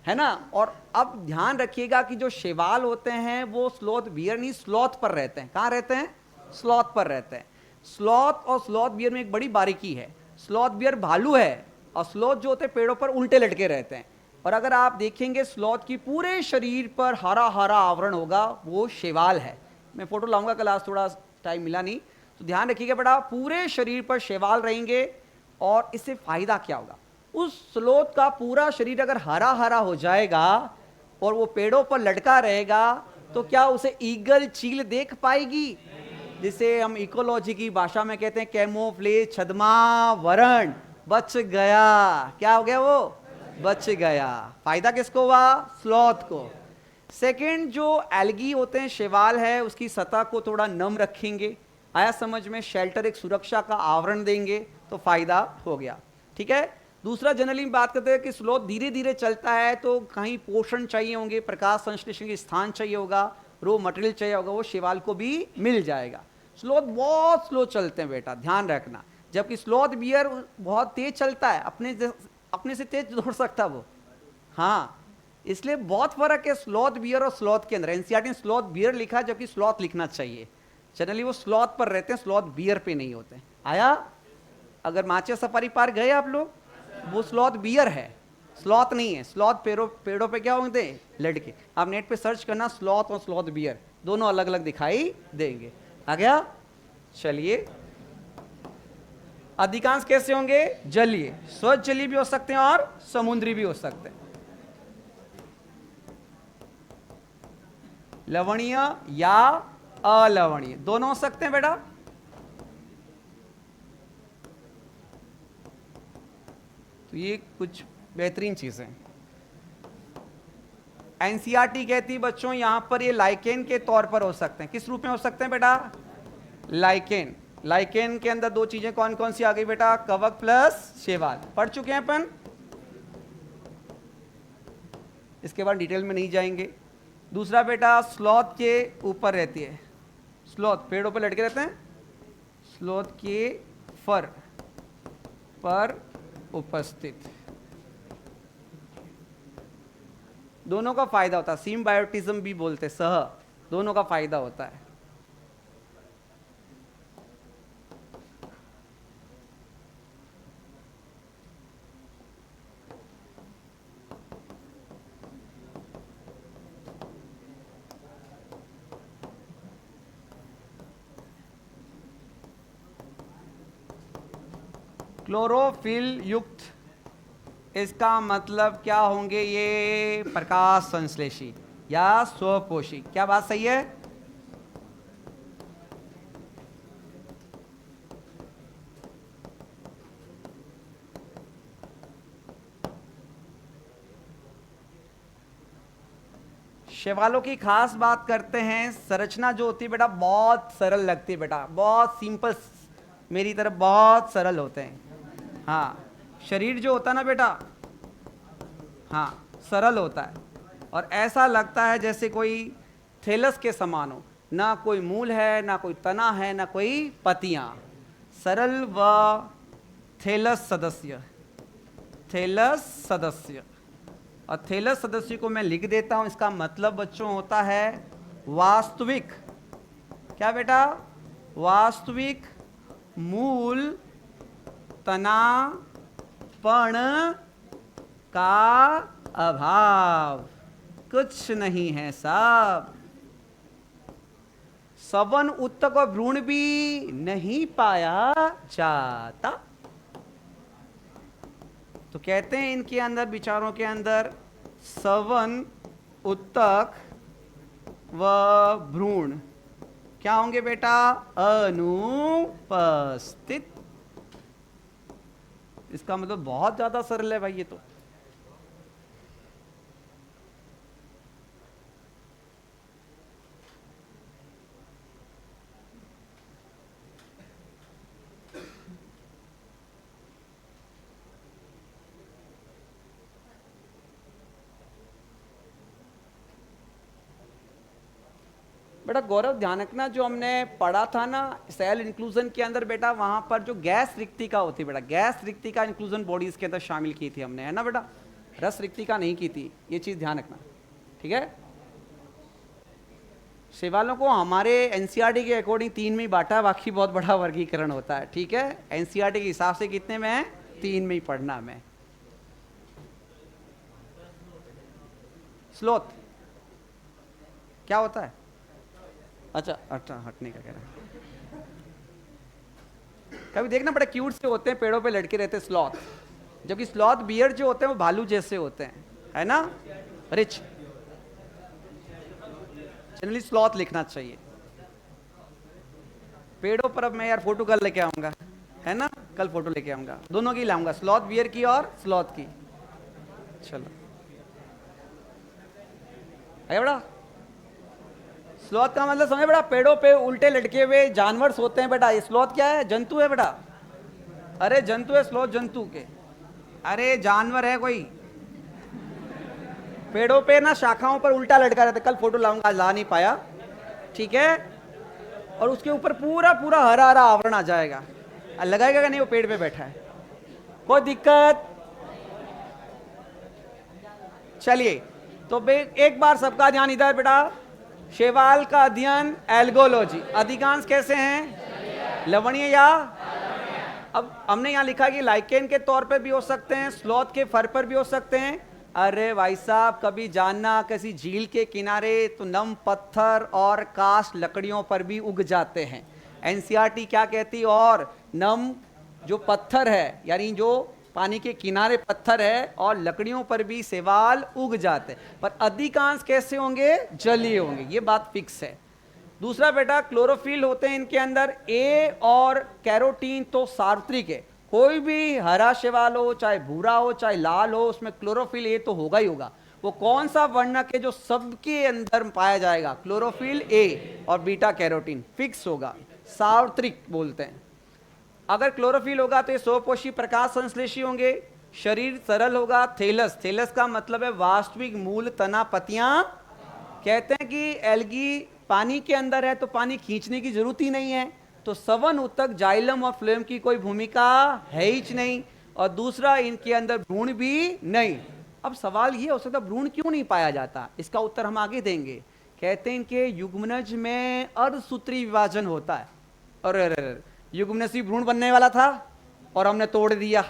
है ना। और अब ध्यान रखिएगा कि जो शैवाल होते हैं वो स्लोथ बियर नहीं, स्लॉथ पर रहते हैं। कहाँ रहते हैं? स्लॉथ पर रहते हैं। स्लॉथ और स्लॉथ बियर में एक बड़ी बारीकी है, स्लॉथ बियर भालू है और स्लॉथ जो होते हैं पेड़ों पर उल्टे लटके रहते हैं। और अगर आप देखेंगे स्लॉथ की पूरे शरीर पर हरा हरा आवरण होगा, वो शैवाल है। मैं फोटो लाऊंगा कल, आज थोड़ा टाइम मिला नहीं, तो ध्यान रखिएगा बेटा, पूरे शरीर पर शैवाल रहेंगे। और इससे फायदा क्या होगा? उस स्लोथ का पूरा शरीर अगर हरा हरा हो जाएगा और वो पेड़ों पर लटका रहेगा, तो क्या उसे ईगल चील देख पाएगी? जिसे हम इकोलॉजी की भाषा में कहते हैं कैमोफ्लेज, छद्मावरण। बच गया। क्या हो गया? वो बच गया। फायदा किसको हुआ? स्लॉथ को। सेकंड, जो एल्गी होते हैं, शैवाल है, उसकी सतह को थोड़ा नम रखेंगे। आया समझ में? शेल्टर, एक सुरक्षा का आवरण देंगे, तो फायदा हो गया। ठीक है। दूसरा, जनरली बात करते हैं कि स्लोथ धीरे धीरे चलता है, तो कहीं पोषण चाहिए होंगे, प्रकाश संश्लेषण के स्थान चाहिए होगा, रो मटेरियल चाहिए होगा, वो शैवाल को भी मिल जाएगा। स्लोथ बहुत स्लो चलते हैं बेटा, ध्यान रखना। जबकि स्लोथ बियर बहुत तेज चलता है, अपने से तेज दौड़ सकता वो। हाँ, इसलिए बहुत फर्क है स्लॉथ बियर और स्लॉथ के अंदर। एनसीईआरटी ने स्लॉथ बियर लिखा है, जबकि स्लॉथ लिखना चाहिए। जनरली वो स्लॉथ पर रहते हैं, स्लॉथ बियर पे नहीं होते। आया? अगर माचे सफारी पार्क गए आप लोग, वो स्लॉथ बियर है, स्लॉथ नहीं है। स्लॉथ पेड़ों पे क्या होते हैं? लटके। आप नेट पे सर्च करना, स्लॉथ और स्लॉथ बियर दोनों अलग अलग दिखाई देंगे। आ गया? चलिए, अधिकांश कैसे होंगे? जलीय। स्वच्छ जलीय भी हो सकते हैं और समुद्री भी हो सकते हैं। लवणीय या अलवणीय दोनों हो सकते हैं बेटा। तो ये कुछ बेहतरीन चीजें एनसीईआरटी कहती बच्चों, यहां पर ये लाइकेन के तौर पर हो सकते हैं। किस रूप में हो सकते हैं बेटा? लाइकेन। लाइकेन के अंदर दो चीजें कौन कौन सी आ गई बेटा? कवक प्लस शैवाल। पढ़ चुके हैं अपन, इसके बाद डिटेल में नहीं जाएंगे। दूसरा बेटा, स्लॉथ के ऊपर रहती है। स्लॉथ पेड़ों पर लटके रहते हैं, स्लॉथ के फर पर उपस्थित। दोनों का फायदा होता है, सिम्बायोटिज्म भी बोलते, सह, दोनों का फायदा होता है। क्लोरोफिल युक्त, इसका मतलब क्या होंगे? ये प्रकाश संश्लेषी या स्वपोषी। क्या बात सही है? शैवालों की खास बात करते हैं, संरचना जो होती है बेटा बहुत सरल लगती है बेटा, बहुत सिंपल, मेरी तरफ बहुत सरल होते हैं। हाँ, शरीर जो होता है ना बेटा, हाँ सरल होता है और ऐसा लगता है जैसे कोई थैलस के समान हो। ना कोई मूल है, ना कोई तना है, ना कोई पत्तियां। सरल व थैलस सदस्य, थैलस सदस्य। और थैलस सदस्य को मैं लिख देता हूं, इसका मतलब बच्चों होता है वास्तविक। क्या बेटा? वास्तविक मूल तनापण का अभाव। कुछ नहीं है साहब। सवन उत्तक और भ्रूण भी नहीं पाया जाता। तो कहते हैं इनके अंदर, विचारों के अंदर, सवन उत्तक व भ्रूण क्या होंगे बेटा? अनुपस्थित। इसका मतलब बहुत ज्यादा सरल है भाई ये तो। बेटा गौरव ध्यान रखना, जो हमने पढ़ा था ना सेल इंक्लूजन के अंदर बेटा, वहां पर जो गैस रिक्तिका होती है बेटा, गैस रिक्तिका इंक्लूजन बॉडीज के अंदर शामिल की थी हमने, है ना बेटा, रस रिक्तिका नहीं की थी, ये चीज ध्यान रखना, ठीक है। सवालों को हमारे एनसीईआरटी के अकॉर्डिंग 3 में ही बांटा है, बाकी बहुत बड़ा वर्गीकरण होता है, ठीक है। एनसीईआरटी के हिसाब से कितने में है, 3 में ही पढ़ना हमें। स्लोथ क्या होता है? अच्छा अच्छा, हटने का कह रहा है। कभी देखना बड़े क्यूट से होते हैं, पेड़ों पे लटके रहते हैं स्लॉथ, जबकि स्लॉथ बियर जो होते हैं वो भालू जैसे होते हैं, है ना, रिच। जनरली स्लॉथ लिखना चाहिए। पेड़ों पर अब मैं यार फोटो कल लेके आऊंगा, है ना, कल फोटो लेके आऊंगा, दोनों की लाऊंगा, स्लॉथ बियर की और स्लॉथ की। चलो है बड़ा, स्लॉथ का मतलब समझ बेटा, पेड़ों पे उल्टे लटके हुए जानवर होते हैं बेटा। ये स्लॉथ क्या है? जंतु है बेटा। अरे जंतु है स्लॉथ, जंतु के, अरे जानवर है कोई, पेड़ों पे ना शाखाओं पर उल्टा लटका रहता है। कल फोटो लाऊंगा, आज ला नहीं पाया, ठीक है। और उसके ऊपर पूरा पूरा हरा हरा आवरण आ जाएगा, लगाएगा कि नहीं, वो पेड़ पे बैठा है, कोई दिक्कत। चलिए तो एक बार सबका ध्यान इधर बेटा, शैवाल का अध्ययन एल्गोलॉजी, अधिकांश कैसे हैं, लवणीय या, अब हमने यहां लिखा कि लाइकेन के तौर पे भी हो सकते हैं, स्लॉथ के फर पर भी हो सकते हैं। अरे भाई साहब, कभी जानना किसी झील के किनारे तो नम पत्थर और कास्ट लकड़ियों पर भी उग जाते हैं। एनसीईआरटी क्या कहती, और नम जो पत्थर है, यानी जो पानी के किनारे पत्थर है, और लकड़ियों पर भी शैवाल उग जाते हैं, पर अधिकांश कैसे होंगे, जलीय होंगे, ये बात फिक्स है। दूसरा बेटा, क्लोरोफिल होते हैं इनके अंदर, ए और कैरोटीन तो सार्वत्रिक है, कोई भी हरा शैवाल हो, चाहे भूरा हो, चाहे लाल हो, उसमें क्लोरोफिल ए तो होगा ही होगा। वो कौन सा वर्णक है जो सबके अंदर पाया जाएगा, क्लोरोफिल ए और बीटा कैरोटीन, फिक्स होगा, सार्वत्रिक बोलते हैं। अगर क्लोरोफिल होगा तो ये स्वपोषी प्रकाश संश्लेषी होंगे, शरीर सरल होगा, थैलस, थैलस का मतलब है वास्तविक मूल तना पत्तियां। कहते हैं कि एल्गी पानी के अंदर है तो पानी खींचने की जरूरत ही नहीं है, तो सवन उत्तक, जाइलम और फ्लेम की कोई भूमिका है ही नहीं, और दूसरा इनके अंदर भ्रूण भी नहीं। अब सवाल ये हो सकता है भ्रूण क्यों नहीं पाया जाता, इसका उत्तर हम आगे देंगे। कहते हैं इनके युग्मनज में अर्धसूत्री विभाजन होता है, और युग्मनज भ्रूण बनने वाला था और हमने तोड़ दिया।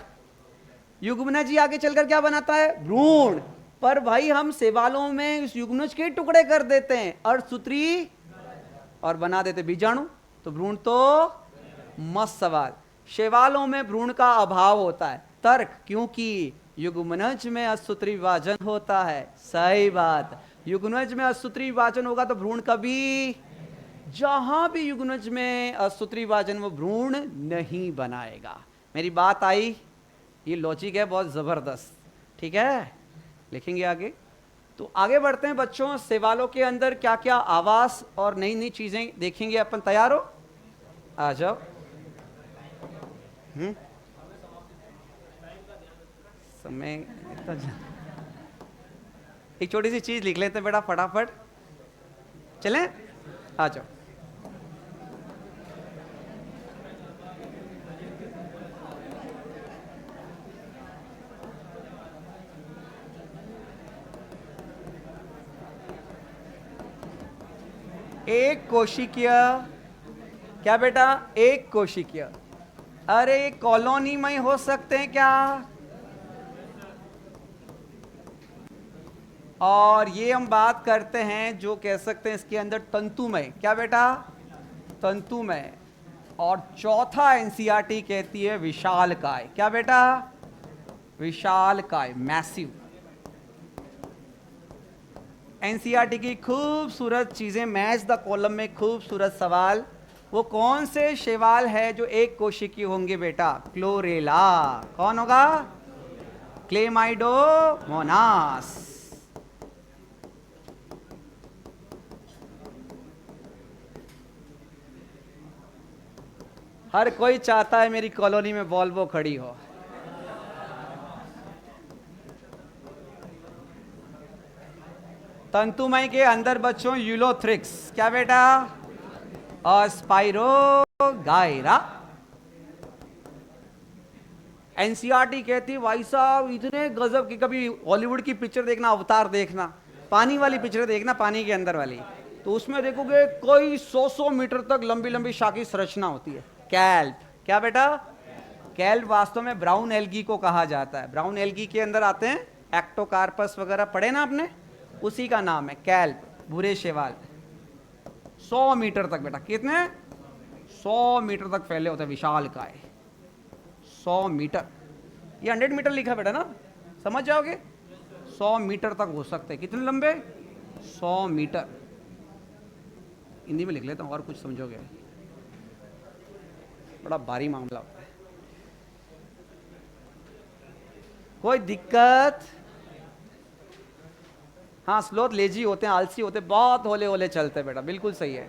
युग्मनज ही आगे चलकर क्या बनाता है, भ्रूण, पर भाई हम शैवालों में इस युग्मनज के टुकड़े कर देते हैं, अर्धसूत्री, और बना देते बीजाणु, तो भ्रूण तो मस्त सवाल। शैवालों में भ्रूण का अभाव होता है, तर्क, क्योंकि युग्मनज में अर्धसूत्री विभाजन होता है। सही बात, युग्मनज में अर्धसूत्री विभाजन होगा तो भ्रूण कभी, जहां भी युग्मनज में अर्धसूत्री विभाजन वो भ्रूण नहीं बनाएगा। मेरी बात आई, ये लॉजिक है बहुत जबरदस्त, ठीक है। लिखेंगे आगे, तो आगे बढ़ते हैं बच्चों। शैवालों के अंदर क्या क्या आवास और नई नई चीजें देखेंगे अपन, तैयार हो, आ जाओ। समय एक छोटी सी चीज लिख लेते हैं बेटा फटाफट, चलें, आ जाओ। एक कोशिकीय, क्या बेटा, एक कोशिकीय, अरे कॉलोनी में हो सकते हैं क्या, और ये हम बात करते हैं जो कह सकते हैं इसके अंदर तंतुमय, क्या बेटा, तंतुमय। और चौथा एनसीईआरटी कहती है विशालकाय, क्या बेटा, विशालकाय, मैसिव। एनसीईआरटी की खूबसूरत चीजें, मैच द कॉलम में खूबसूरत सवाल, वो कौन से शैवाल है जो एक कोशिकीय होंगे बेटा, क्लोरेला, कौन होगा, क्लेमाइडोमोनास। हर कोई चाहता है मेरी कॉलोनी में वॉल्वो खड़ी हो, तंतुमय के अंदर बच्चों यूलोथ्रिक्स, क्या बेटा, और स्पाइरोगायरा। एनसीईआरटी कहती भाई साहब इतने गजब की, कभी हॉलीवुड की पिक्चर देखना, अवतार देखना, पानी वाली पिक्चर देखना, पानी के अंदर वाली, तो उसमें देखोगे कई 100 मीटर तक लंबी लंबी शाखी संरचना होती है। कैल्प, क्या बेटा, कैल्प वास्तव में ब्राउन एल्गी को कहा जाता है। ब्राउन एल्गी के अंदर आते हैं एक्टोकार्पस वगैरह, पढ़े ना आपने, उसी का नाम है कैल्प, भूरे शैवाल। 100 मीटर तक बेटा, कितने, 100 मीटर तक फैले होते हैं, विशाल काय, 100 मीटर। ये 100 मीटर लिखा बेटा ना, समझ जाओगे, 100 मीटर तक हो सकते हैं। कितने लंबे, 100 मीटर। हिंदी में लिख लेता हूँ और कुछ समझोगे, बड़ा भारी मामला होता है। कोई दिक्कत? हाँ, स्लोथ लेजी होते हैं, आलसी होते हैं, बहुत होले होले चलते हैं बेटा, बिल्कुल सही है।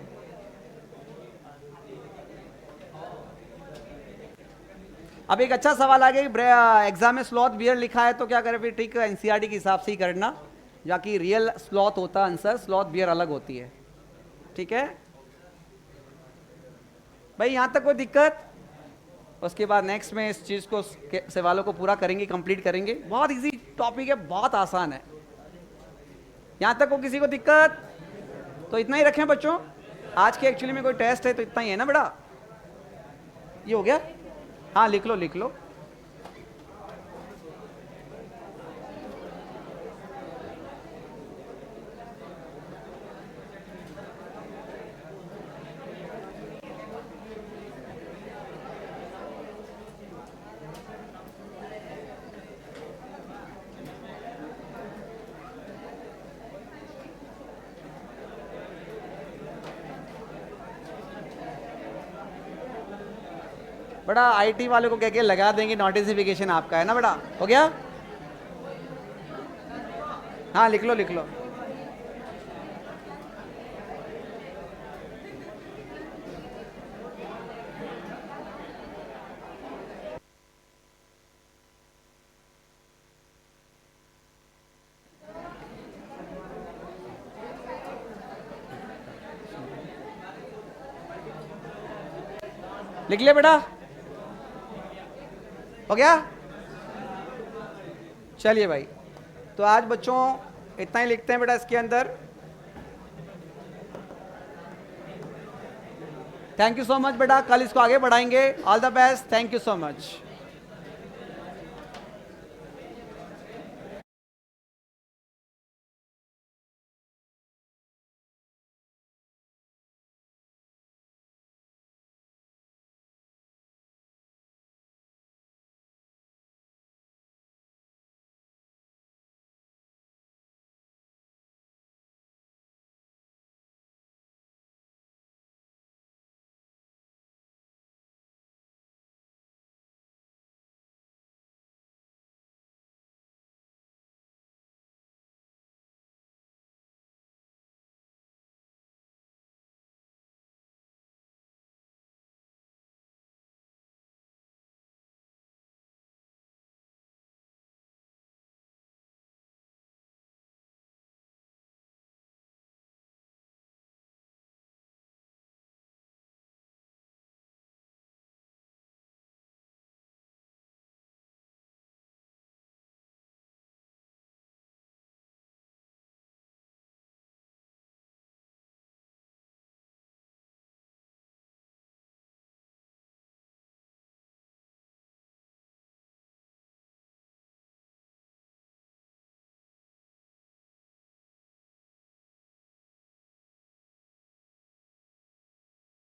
अब एक अच्छा सवाल आ गया, एग्जाम में स्लॉथ बियर लिखा है तो क्या करें फिर, ठीक है, एनसीईआरटी के हिसाब से ही करना, जाकि रियल स्लॉथ होता है आंसर, स्लॉथ बियर अलग होती है, ठीक है भाई, यहां तक कोई दिक्कत? उसके बाद नेक्स्ट में इस चीज को, सवालों को पूरा करेंगे, कंप्लीट करेंगे, बहुत इजी टॉपिक है, बहुत आसान है। यहां तक को किसी को दिक्कत? तो इतना ही रखें बच्चों, आज के एक्चुअली में कोई टेस्ट है तो इतना ही है ना बेटा, ये हो गया, हाँ लिख लो लिख लो। बड़ा आईटी वाले को कह के लगा देंगे नोटिफिकेशन आपका, है ना बेटा, हो गया, हाँ लिख लो लिख लो। लिख लिया बेटा, हो गया, चलिए भाई, तो आज बच्चों इतना ही लिखते हैं बेटा इसके अंदर। थैंक यू सो मच बेटा, कल इसको आगे बढ़ाएंगे, all the best, thank you so much.